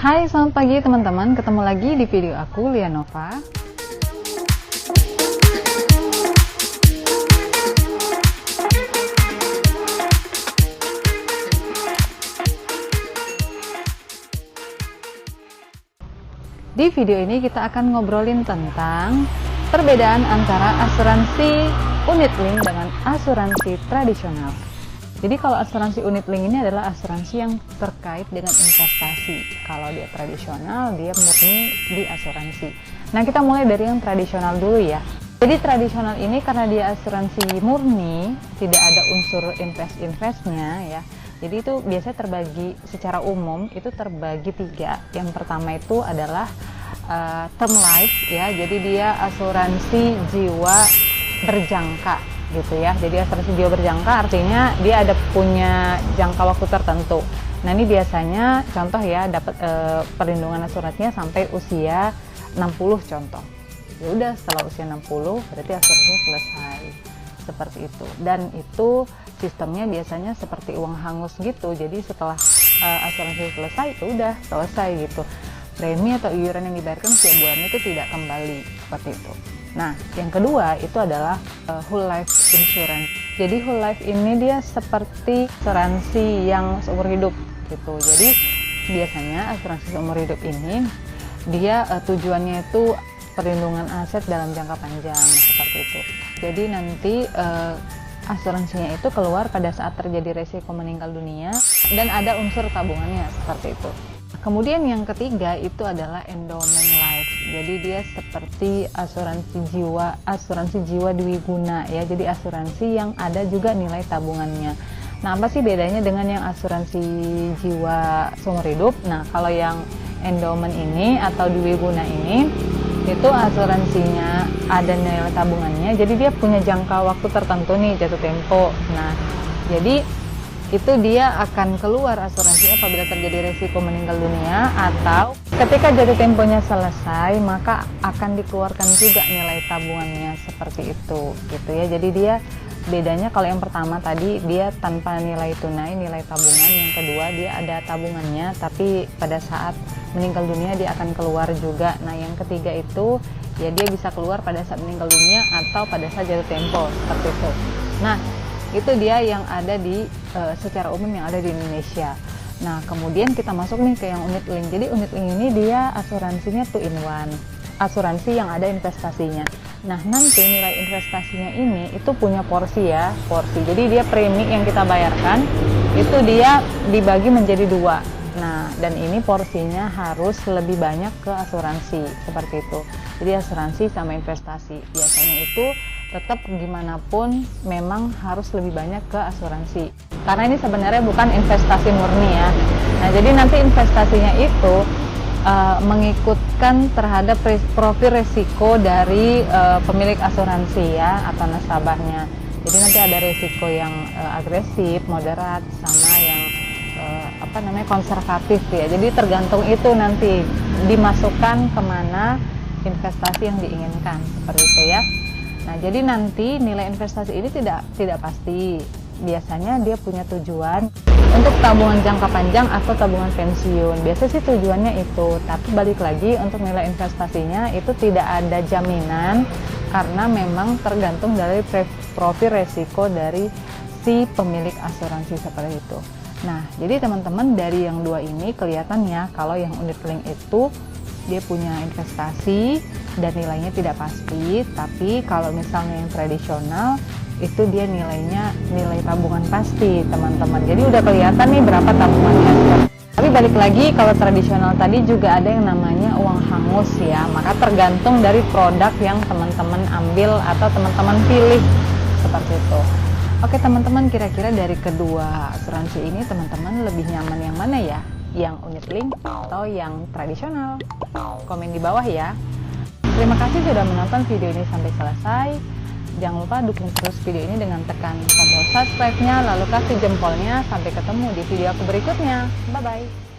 Hai, selamat pagi teman-teman. Ketemu lagi di video aku, Lianova. Di video ini kita akan ngobrolin tentang perbedaan antara asuransi unit link dengan asuransi tradisional. Jadi kalau asuransi unit link ini adalah asuransi yang terkait dengan investasi. Kalau dia tradisional, dia murni di asuransi. Nah, kita mulai dari yang tradisional dulu ya. Jadi tradisional ini karena dia asuransi murni, tidak ada unsur investnya ya. Jadi itu biasanya terbagi secara umum, itu terbagi tiga. Yang pertama itu adalah term life ya. Jadi dia asuransi jiwa berjangka gitu ya. Jadi asuransi jiwa berjangka artinya dia ada punya jangka waktu tertentu. Nah, ini biasanya contoh ya dapat perlindungan asuransinya sampai usia 60 contoh. Ya udah, setelah usia 60 berarti asuransinya selesai. Seperti itu. Dan itu sistemnya biasanya seperti uang hangus gitu. Jadi setelah asuransi selesai itu udah selesai gitu. Premi atau iuran yang dibayarkan setiap bulannya itu tidak kembali seperti itu. Nah, yang kedua itu adalah whole life insurance. Jadi whole life ini dia seperti asuransi yang seumur hidup gitu. Jadi biasanya asuransi seumur hidup ini dia tujuannya itu perlindungan aset dalam jangka panjang seperti itu. Jadi nanti asuransinya itu keluar pada saat terjadi resiko meninggal dunia dan ada unsur tabungannya seperti itu. Kemudian yang ketiga itu adalah endowment life. Jadi dia seperti asuransi jiwa dwiguna ya. Jadi asuransi yang ada juga nilai tabungannya. Nah, apa sih bedanya dengan yang asuransi jiwa seumur hidup? Nah, kalau yang endowment ini atau dwiguna ini itu asuransinya ada nilai tabungannya. Jadi dia punya jangka waktu tertentu nih, jatuh tempo. Nah, jadi itu dia akan keluar asuransinya apabila terjadi resiko meninggal dunia atau ketika jatuh temponya selesai maka akan dikeluarkan juga nilai tabungannya seperti itu gitu ya. Jadi dia bedanya kalau yang pertama tadi dia tanpa nilai tunai, nilai tabungan. Yang kedua dia ada tabungannya tapi pada saat meninggal dunia dia akan keluar juga. Nah, yang ketiga itu ya dia bisa keluar pada saat meninggal dunia atau pada saat jatuh tempo seperti itu. Nah, itu dia yang ada di secara umum yang ada di Indonesia. Nah, kemudian kita masuk nih ke yang unit link. Jadi unit link ini dia asuransinya 2 in 1, asuransi yang ada investasinya. Nah, nanti nilai investasinya ini itu punya porsi ya, porsi. Jadi dia premi yang kita bayarkan itu dia dibagi menjadi 2. Nah, dan ini porsinya harus lebih banyak ke asuransi seperti itu. Jadi asuransi sama investasi biasanya itu tetap gimana pun memang harus lebih banyak ke asuransi karena ini sebenarnya bukan investasi murni ya. Nah, jadi nanti investasinya itu mengikutkan terhadap profil resiko dari pemilik asuransi ya atau nasabahnya. Jadi nanti ada resiko yang agresif, moderat, sama yang konservatif ya. Jadi tergantung itu nanti dimasukkan kemana investasi yang diinginkan seperti itu ya. Nah, jadi nanti nilai investasi ini tidak pasti. Biasanya dia punya tujuan untuk tabungan jangka panjang atau tabungan pensiun. Biasanya sih tujuannya itu, tapi balik lagi untuk nilai investasinya itu tidak ada jaminan karena memang tergantung dari profil resiko dari si pemilik asuransi seperti itu. Nah, jadi teman-teman dari yang 2 ini kelihatan ya kalau yang unit link itu dia punya investasi dan nilainya tidak pasti, tapi kalau misalnya yang tradisional itu dia nilai tabungan pasti teman-teman. Jadi udah kelihatan nih berapa tabungannya. Tapi balik lagi kalau tradisional tadi juga ada yang namanya uang hangus ya, maka tergantung dari produk yang teman-teman ambil atau teman-teman pilih seperti itu. Oke teman-teman, kira-kira dari kedua asuransi ini teman-teman lebih nyaman yang mana ya? Yang unit link atau yang tradisional? Komen di bawah ya. Terima kasih sudah menonton video ini sampai selesai. Jangan lupa dukung terus video ini dengan tekan tombol subscribe-nya, lalu kasih jempolnya. Sampai ketemu di video aku berikutnya. Bye-bye.